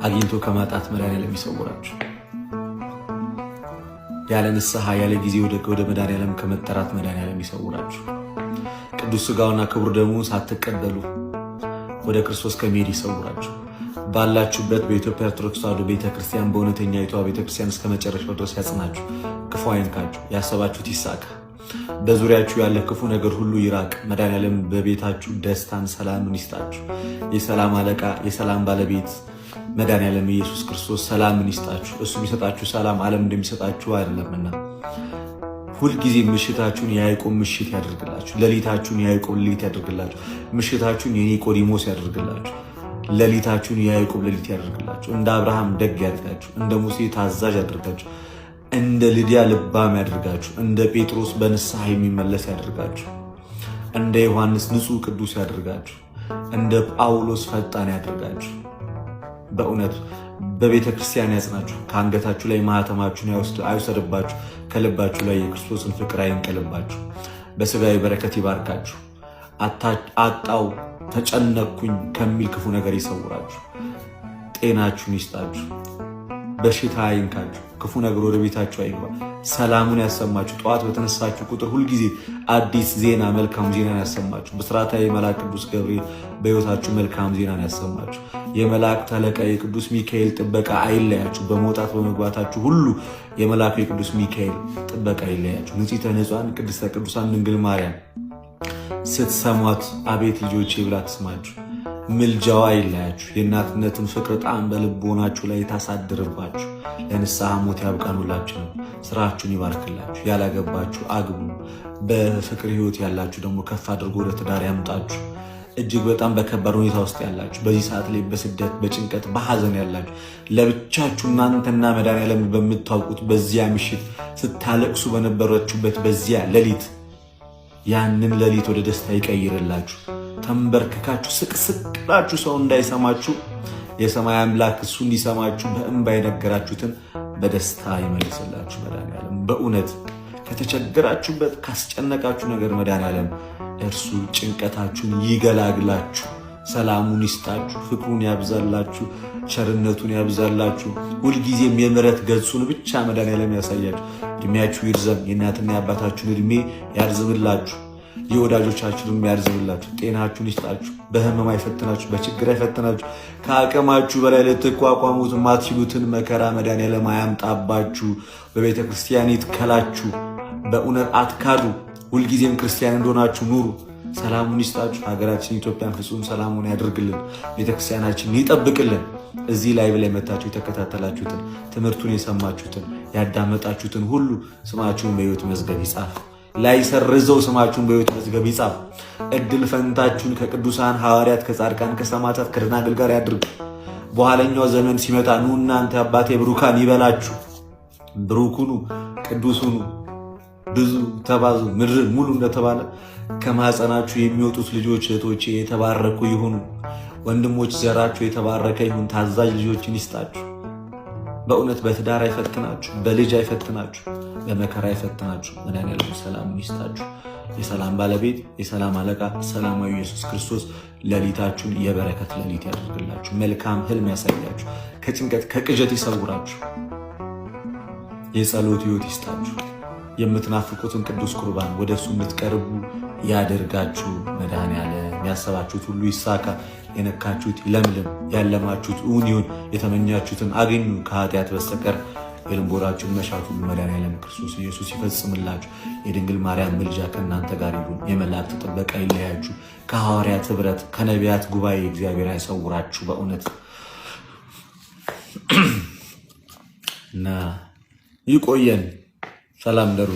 አግኝቶ ከማጣት መድኃኒዓለም ይሰውራችሁ። ያለ ንስሐ ያለ ጊዜ ወደ መድኃኒዓለም ከመጠራት መድኃኒዓለም ይሰውራችሁ። ቅዱስ ሥጋውና ክቡር ደሙ ሳትቀበሉ ወደ ክርስቶስ ከመሄድ ይሰውራችሁ። ባላችሁበት በኢትዮጵያ ኦርቶዶክስ ተዋሕዶ ቤተክርስቲያን በእውነተኛይቷ ቤተክርስቲያን እስከ መጨረሻው ድረስ ያጽናችሁ። ክፉ አይንካችሁ። ያሰባችሁት ይሳካ። በዙሪያችሁ ያለ ክፉ ነገር ሁሉ ይራቅ። መድኃኒዓለም በቤታችሁ ደስታን፣ ሰላምን ይስጣችሁ። የሰላም አለቃ የሰላም ባለቤት መድኃኒዓለም ኢየሱስ ክርስቶስ ሰላምን ይስጣችሁ። እሱ የሚሰጣችሁ ሰላም ዓለም እንደሚሰጣችሁ አይደለምና ሁልጊዜ ምሽታችሁን የያዕቆብ ምሽት ያደርግላችሁ። ሌሊታችሁን የያዕቆብ ሌሊት ያደርግላችሁ። ምሽታችሁን የኒቆዲሞስ ያደርግላችሁ። ሌሊታችሁን የያዕቆብ ሌሊት ያደርግላችሁ። እንደ አብርሃም ደግ ያደርጋችሁ። እንደ ሙሴ ታዛዥ ያደርጋችሁ። እንደ ልድያ ልባም ያደርጋችሁ። እንደ ጴጥሮስ በንስሐ የሚመለስ ያደርጋችሁ። እንደ ዮሐንስ ንጹሕ ቅዱስ ያደርጋችሁ። እንደ ጳውሎስ ፈጣን ያደርጋችሁ። በእውነት በቤተ ክርስቲያን ያጽናችሁ። ከአንገታችሁ ላይ ማኅተማችሁን አይወሰድባችሁ። ከልባችሁ ላይ የክርስቶስን ፍቅር አይንቀልባችሁ። በሥጋዊ በረከት ይባርካችሁ። አጣው ተጨነቅኩኝ ከሚል ክፉ ነገር ይሰውራችሁ። ጤናችሁን ይስጣችሁ። በሽታ አይንካችሁ። ክፉ ነገር ወደ ቤታችሁ አይግባ። ሰላሙን ያሰማችሁ። ጠዋት በተነሳችሁ ቁጥር ሁልጊዜ አዲስ ዜና፣ መልካም ዜናን ያሰማችሁ። ብስራታዊ መልአክ ቅዱስ ገብርኤል በሕይወታችሁ መልካም ዜናን ያሰማችሁ። የመላእክት አለቃ የቅዱስ ሚካኤል ጥበቃ አይለያችሁ። በመውጣት በመግባታችሁ ሁሉ የመልአኩ የቅዱስ ሚካኤል ጥበቃ አይለያችሁ። ንጽሕተ ንጹሐን ቅድስተ ቅዱሳን ድንግል ማርያም ስትሰሟት አቤት ልጆቼ ብላ ትስማችሁ። ምልጃዋ አይለያችሁ። የእናትነትን ፍቅር ጣዕም በልቦናችሁ ላይ ታሳድርባችሁ። ለንስሐ ሞት ያብቃኑላችሁ። ስራችሁን ይባርክላችሁ። ያላገባችሁ አግቡ። በፍቅር ሕይወት ያላችሁ ደግሞ ከፍ አድርጎ ወደ ትዳር ያምጣችሁ። እጅግ በጣም በከባድ ሁኔታ ውስጥ ያላችሁ፣ በዚህ ሰዓት ላይ በስደት በጭንቀት በሐዘን ያላችሁ፣ ለብቻችሁ እናንተና መድኃኒዓለም በምታውቁት በዚያ ምሽት ስታለቅሱ በነበራችሁበት በዚያ ሌሊት ያንን ሌሊት ወደ ደስታ ይቀይርላችሁ። ተንበርክካችሁ ስቅስቅላችሁ ሰው እንዳይሰማችሁ የሰማይ አምላክ እሱ እንዲሰማችሁ በእንባ የነገራችሁትን በደስታ ይመልስላችሁ መድኃኒዓለም። በእውነት ከተቸገራችሁበት ካስጨነቃችሁ ነገር መድኃኒዓለም እርሱ ጭንቀታችሁን ይገላግላችሁ። ሰላሙን ይስጣችሁ። ፍቅሩን ያብዛላችሁ። ቸርነቱን ያብዛላችሁ። ሁልጊዜም የምሕረት ገጹን ብቻ መድኃኒዓለም ያሳያችሁ። እድሜያችሁ ይርዘም። የእናትና የአባታችሁን እድሜ ያርዝምላችሁ። የወዳጆቻችሁንም ያርዝምላችሁ። ጤናችሁን ይስጣችሁ። በህመም አይፈትናችሁ፣ በችግር አይፈትናችሁ። ከአቅማችሁ በላይ ልትቋቋሙት የማትችሉትን መከራ መድኃኒዓለም አያምጣባችሁ። በቤተ ክርስቲያን ይትከላችሁ። በእውነት አትካዱ። ሁልጊዜም ክርስቲያን እንደሆናችሁ ኑሩ። ሰላሙን ይስጣችሁ። ሀገራችን ኢትዮጵያን ፍጹም ሰላሙን ያደርግልን። ቤተክርስቲያናችን ይጠብቅልን። እዚህ ላይ ብላይ መታችሁ የተከታተላችሁትን ትምህርቱን የሰማችሁትን ያዳመጣችሁትን ሁሉ ስማችሁን በሕይወት መዝገብ ይጻፍ። ላይ ሰርዘው ስማችሁን በሕይወት መዝገብ ይጻፍ። እድል ፈንታችሁን ከቅዱሳን ሐዋርያት፣ ከጻድቃን፣ ከሰማዕታት፣ ከደናግል ጋር ያድርግ። በኋለኛው ዘመን ሲመጣ ኑ እናንተ አባቴ ብሩካን ይበላችሁ። ብሩኩኑ ቅዱሱኑ ብዙ ተባዙ ምድር ሙሉ እንደተባለ ከማህፀናችሁ የሚወጡት ልጆች እህቶቼ የተባረኩ ይሁኑ። ወንድሞች ዘራችሁ የተባረከ ይሁን። ታዛዥ ልጆችን ይስጣችሁ። በእውነት በትዳር አይፈትናችሁ፣ በልጅ አይፈትናችሁ፣ በመከራ አይፈትናችሁ። መድኃኒዓለም ሰላሙን ይስጣችሁ። የሰላም ባለቤት የሰላም አለቃ ሰላማዊ ኢየሱስ ክርስቶስ ሌሊታችሁን የበረከት ሌሊት ያደርግላችሁ። መልካም ህልም ያሳያችሁ። ከጭንቀት ከቅዠት ይሰውራችሁ። የጸሎት ሕይወት ይስጣችሁ። የምትናፍቁትን ቅዱስ ቁርባን ወደ እሱ እንድትቀርቡ ያደርጋችሁ። መድኃኒዓለም ያሰባችሁት ሁሉ ይሳካ። የነካችሁት ይለምልም። ያለማችሁት እውን ይሁን። የተመኛችሁትን አገኙ። ከኃጢአት በስተቀር የልቦናችሁን መሻት ሁሉ መድኃኒዓለም ክርስቶስ ኢየሱስ ይፈጽምላችሁ። የድንግል ማርያም ምልጃ ከእናንተ ጋር ይሁን። የመላእክት ጥበቃ ይለያችሁ። ከሐዋርያት ኅብረት ከነቢያት ጉባኤ እግዚአብሔር ያሰውራችሁ። በእውነት እና ይቆየን። ሰላም ደሩ